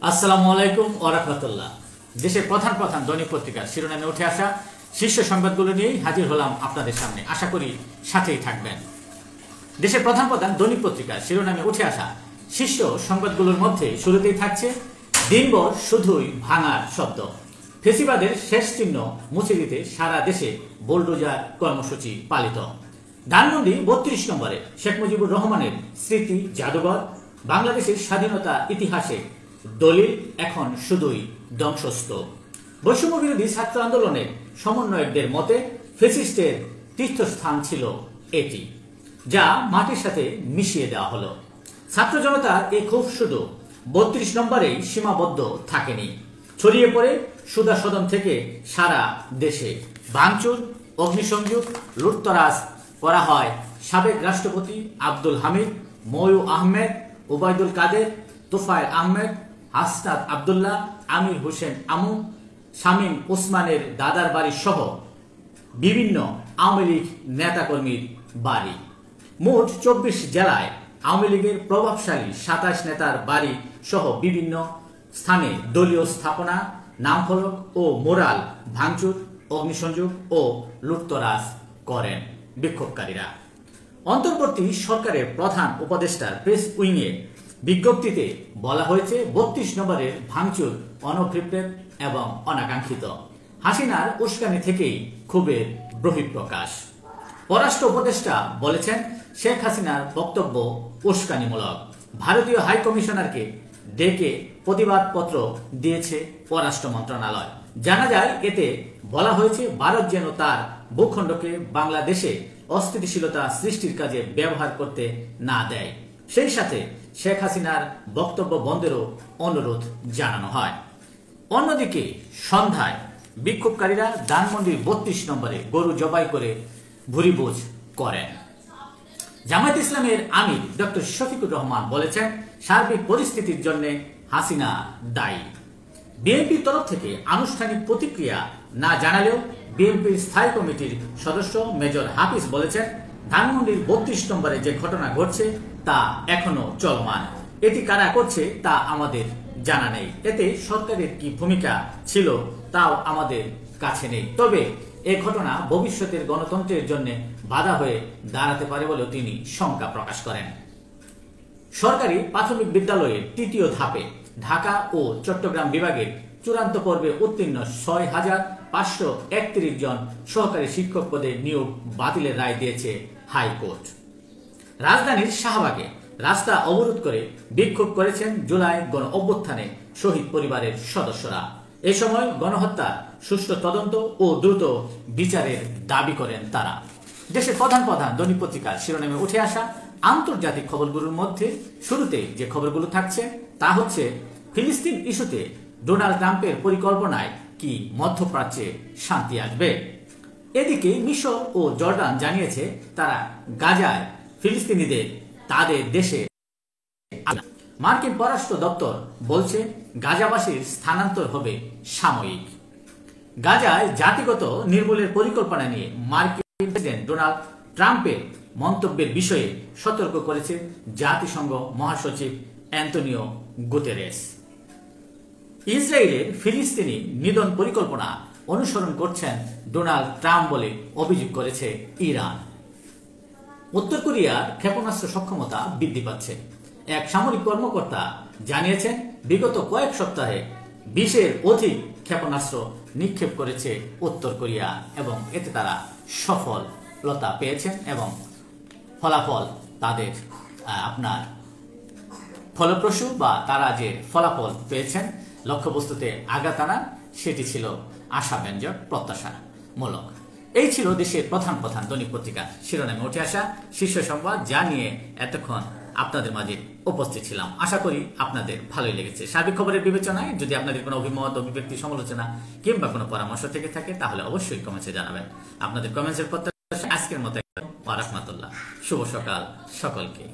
আসসালামু আলাইকুম ওয়া রাহমাতুল্লাহ। দেশের প্রধান প্রধান দৈনিক পত্রিকার শিরোনামে উঠে আসা শীর্ষ সংবাদগুলো নিয়েই হাজির হলাম আপনাদের সামনে। আশা করি সাথেই থাকবেন। দেশের প্রধান প্রধান দৈনিক পত্রিকার শিরোনামে উঠে আসা শীর্ষ সংবাদগুলোর মধ্যে শুরুতেই থাকছে দিনভর শুধুই ভাঙার শব্দ। ফেসিবাদের শেষ চিহ্ন মুছে দিতে সারা দেশে বোলডোজার কর্মসূচি পালিত। ধানমন্ডি ৩২ নম্বরে শেখ মুজিবুর রহমানের স্মৃতি জাদুঘর। বাংলাদেশের স্বাধীনতা ইতিহাসে দলিল এখন শুধুই ধ্বংসস্তূপ। বৈষম্য বিরোধী ছাত্র আন্দোলনের সমন্বয়কদের মতে ফ্যাসিস্টের তীর্থস্থান ছিল এটি, যা মাটির সাথে মিশিয়ে দেওয়া হলো। ছাত্র জনতার এই ক্ষোভ শুধু ৩২ নম্বরেই সীমাবদ্ধ থাকেনি, ছড়িয়ে পড়ে সুধা সদন থেকে সারা দেশে। ভাঙচুর, অগ্নিসংযোগ, লুটতরাজ করা হয় সাবেক রাষ্ট্রপতি আব্দুল হামিদ, ময়ূর আহমেদ, ওবায়দুল কাদের, তোফায়েল আহমেদ, হাসনাত আবদুল্লাহ, আমির হোসেন আমু, শামীম ওসমানের দাদার বাড়ি সহ বিভিন্ন আওয়ামী লীগ নেতাকর্মীর বাড়ি। মোট ২৪ জেলায় আওয়ামী লীগের প্রভাবশালী ২৭ নেতার বাড়ি সহ বিভিন্ন স্থানে দলীয় স্থাপনা, নামফলক ও মোরাল ভাঙচুর, অগ্নিসংযোগ ও লুটতরাজ করেন বিক্ষোভকারীরা। অন্তর্বর্তী সরকারের প্রধান উপদেষ্টার প্রেস উইংয়ে বিজ্ঞপ্তিতে বলা হয়েছে ৩২ নম্বরের ভাঙচুর অনভিপ্রেত এবং অনাকাঙ্ক্ষিত। হাসিনার উস্কানি থেকেই ক্ষোভের বহিঃপ্রকাশ। পররাষ্ট্র উপদেষ্টা বলেছেন, শেখ হাসিনার বক্তব্য উস্কানিমূলক। ভারতীয় হাই কমিশনারকে ডেকে প্রতিবাদপত্র দিয়েছে পররাষ্ট্র মন্ত্রণালয়। জানা যায়, এতে বলা হয়েছে ভারত যেন তার ভূখণ্ডকে বাংলাদেশে অস্থিতিশীলতা সৃষ্টির কাজে ব্যবহার করতে না দেয়। সেই সাথে শেখ হাসিনার বক্তব্য বন্ধেরও অনুরোধ জানানো হয়। অন্যদিকে সন্ধ্যায় বিক্ষোভকারীরা ধানমন্ডির ৩২ নম্বরে গরু জবাই করে ভুরিভোজ করেন। জামায়াত ইসলামের আমির ডক্টর শফিকুর রহমান বলেছেন, সার্বিক পরিস্থিতির জন্য হাসিনা দায়ী। বিএনপির তরফ থেকে আনুষ্ঠানিক প্রতিক্রিয়া না জানালেও বিএনপির স্থায়ী কমিটির সদস্য মেজর হাফিজ বলেছেন, ধানমন্ডির ৩২ নম্বরে যে ঘটনা ঘটছে তা এখনো চলমান। এটি কারা করছে তা আমাদের জানা নেই। এতে সরকারের কি ভূমিকা ছিল তাও আমাদের কাছে নেই। তবে এ ঘটনা ভবিষ্যতের গণতন্ত্রের জন্য বাধা হয়ে দাঁড়াতে পারে বলেও তিনি শঙ্কা প্রকাশ করেন। সরকারি প্রাথমিক বিদ্যালয়ের তৃতীয় ধাপে ঢাকা ও চট্টগ্রাম বিভাগের চূড়ান্ত পর্বে উত্তীর্ণ ৬,৫৩১ জন সহকারী শিক্ষক পদে নিয়োগ বাতিলের রায় দিয়েছে হাইকোর্ট। রাজধানীর শাহবাগে রাস্তা অবরোধ করে বিক্ষোভ করেছেন জুলাই গণ অভ্যুত্থানে শহীদ পরিবারের সদস্যরা। এ সময় গণহত্যার সুষ্ঠু তদন্ত ও দ্রুত বিচারের দাবি করেন তারা। দেশের প্রধান প্রধান দৈনিক পত্রিকার শিরোনামে উঠে আসা আন্তর্জাতিক খবরগুলোর মধ্যে শুরুতে যে খবরগুলো থাকছে তা হচ্ছে, ফিলিস্তিন ইস্যুতে ডোনাল্ড ট্রাম্পের পরিকল্পনায় কি মধ্যপ্রাচ্যে শান্তি আসবে? এদিকে মিশর ও জর্ডান জানিয়েছে তারা গাজায় ফিলিস্তিনিদের তাদের দেশে। মার্কিন পররাষ্ট্র দপ্তর বলছে গাজাবাসীর স্থানান্তর হবে সাময়িক। গাজায় জাতিগত নির্মূলের পরিকল্পনা নিয়ে মার্কিন প্রেসিডেন্ট ডোনাল্ড ট্রাম্পের মন্তব্যের বিষয়ে সতর্ক করেছে জাতিসংঘ মহাসচিব অ্যান্তনিও গুতেরেস। ইসরায়েলের ফিলিস্তিনি নিধন পরিকল্পনা অনুসরণ করছেন ডোনাল্ড ট্রাম্প বলে অভিযোগ করেছে ইরান। উত্তর কোরিয়ার ক্ষেপণাস্ত্র সক্ষমতা বৃদ্ধি পাচ্ছে। এক সামরিক কর্মকর্তা জানিয়েছেন, বিগত কয়েক সপ্তাহে ২০-এর অধিক ক্ষেপণাস্ত্র নিক্ষেপ করেছে উত্তর কোরিয়া এবং এতে তারা সফলতা পেয়েছেন এবং ফলাফল তাদের ফলপ্রসূ বা তারা যে ফলাফল পেয়েছেন লক্ষ্যবস্তুতে আঘাত আনা, সেটি ছিল আশাব্যঞ্জক, প্রত্যাশামূলক। এই ছিল দেশের প্রধান প্রধান দৈনিক পত্রিকার শিরোনামে উঠে আসা শীর্ষ সংবাদ, যা নিয়ে এতক্ষণ আপনাদের মাঝে উপস্থিত ছিলাম। আশা করি আপনাদের ভালোই লেগেছে। সার্বিক খবরের বিবেচনায় যদি আপনাদের কোনো অভিমত, অভিব্যক্তি, সমালোচনা কিংবা কোনো পরামর্শ থেকে থাকে তাহলে অবশ্যই কমেন্টে জানাবেন। আপনাদের কমেন্টসের প্রত্যাশা। আজকের মতো ওয়া রাহমাতুল্লাহ। শুভ সকাল সকলকে।